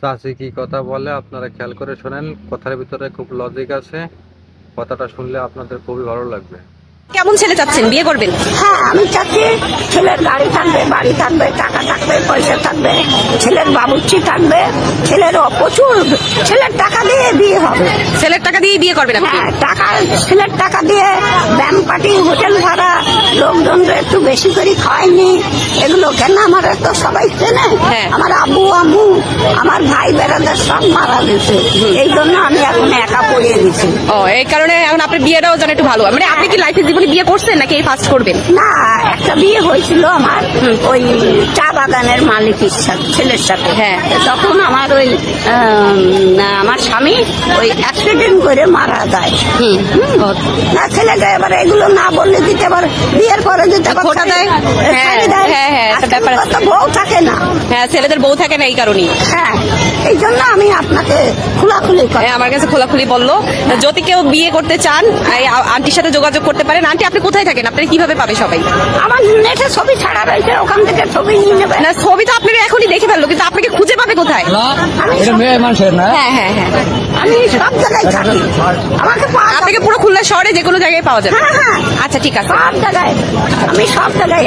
চাচি কি কথা বলে আপনারা খেয়াল করে শোনেন। কথার ভিতরে খুব লজিক আছে। কথাটা শুনলে আপনাদের খুবই ভালো লাগবে। কেমন ছেলে চাচ্ছেন, বিয়ে করবেন? হ্যাঁ, আমি চাচ্ছি ছেলের গাড়ি থাকবে, বাড়ি থাকবে, টাকা থাকবে, পয়সা থাকবে, ছেলের বাবুর্চি থাকবে, ছেলের প্রচুর, ছেলের টাকা দিয়ে বিয়ে হবে। ছেলের টাকা দিয়ে বিয়ে করবেন আপনি? হ্যাঁ, ছেলের টাকা দিয়ে ব্যায়াম পার্টি, হোটেল ভাড়া, লোকজনরা একটু বেশি করে খাওয়াইনি, এগুলো কেন আমার তো সবাই চেনে। হ্যাঁ। আমার আব্বু আম্মু, আমার ভাই বেড়াদের সব মারা গেছে, এই জন্য আমি এখন একা পড়িয়ে দিচ্ছি। ও, এই কারণে এখন আপনার বিয়েটাও যেন একটু ভালো হয়। মানে আপনি কি লাইফে জীবনে বিয়ে করছেন নাকি এই ফার্স্ট করবেন? না, একটা বিয়ে হয়েছিল আমার ওই চা বাগানের মালিকের সাথে, ছেলের সাথে। হ্যাঁ। তখন আমার ওই আমার স্বামী ওই অ্যাক্সিডেন্ট করে মারা যায়। না, ছেলেটা এবার এগুলো না বললে দিতে পারে, বিয়ের পরে দিতে পারে, খোটা দেয়। হ্যাঁ, হ্যাঁ, হ্যাঁ, একটা ব্যাপার আছে। বউ থাকে না। হ্যাঁ, ছেলেদের বউ থাকে না এই কারণেই। হ্যাঁ, এই জন্য আমি আপনাকে খোলাখুলি হ্যাঁ, আমার কাছে খোলাখুলি বললো যদি কেউ বিয়ে করতে চান এই আন্টির সাথে যোগাযোগ করতে পারেন। আন্টি, আপনি কোথায় থাকেন? আপনারা কিভাবে পাবে সবাই? আমার নেটে ছবি ছাড়া রয়েছে, ওখান থেকে ছবি নিয়ে নেবে। না, ছবি তো আপনারা এখনই দেখে ফেললো, কিন্তু আপনাকে খুঁজে পাবে কোথায়? হ্যাঁ, হ্যাঁ, হ্যাঁ। আমি সব জায়গায় থাকি, আমাকে পাওয়া যাবে। আপনাকে পুরো খুলনা শহরে যে কোনো জায়গায় পাওয়া যাবে। হ্যাঁ, হ্যাঁ, আচ্ছা, ঠিক আছে। সব জায়গায়, আমি সব জায়গায়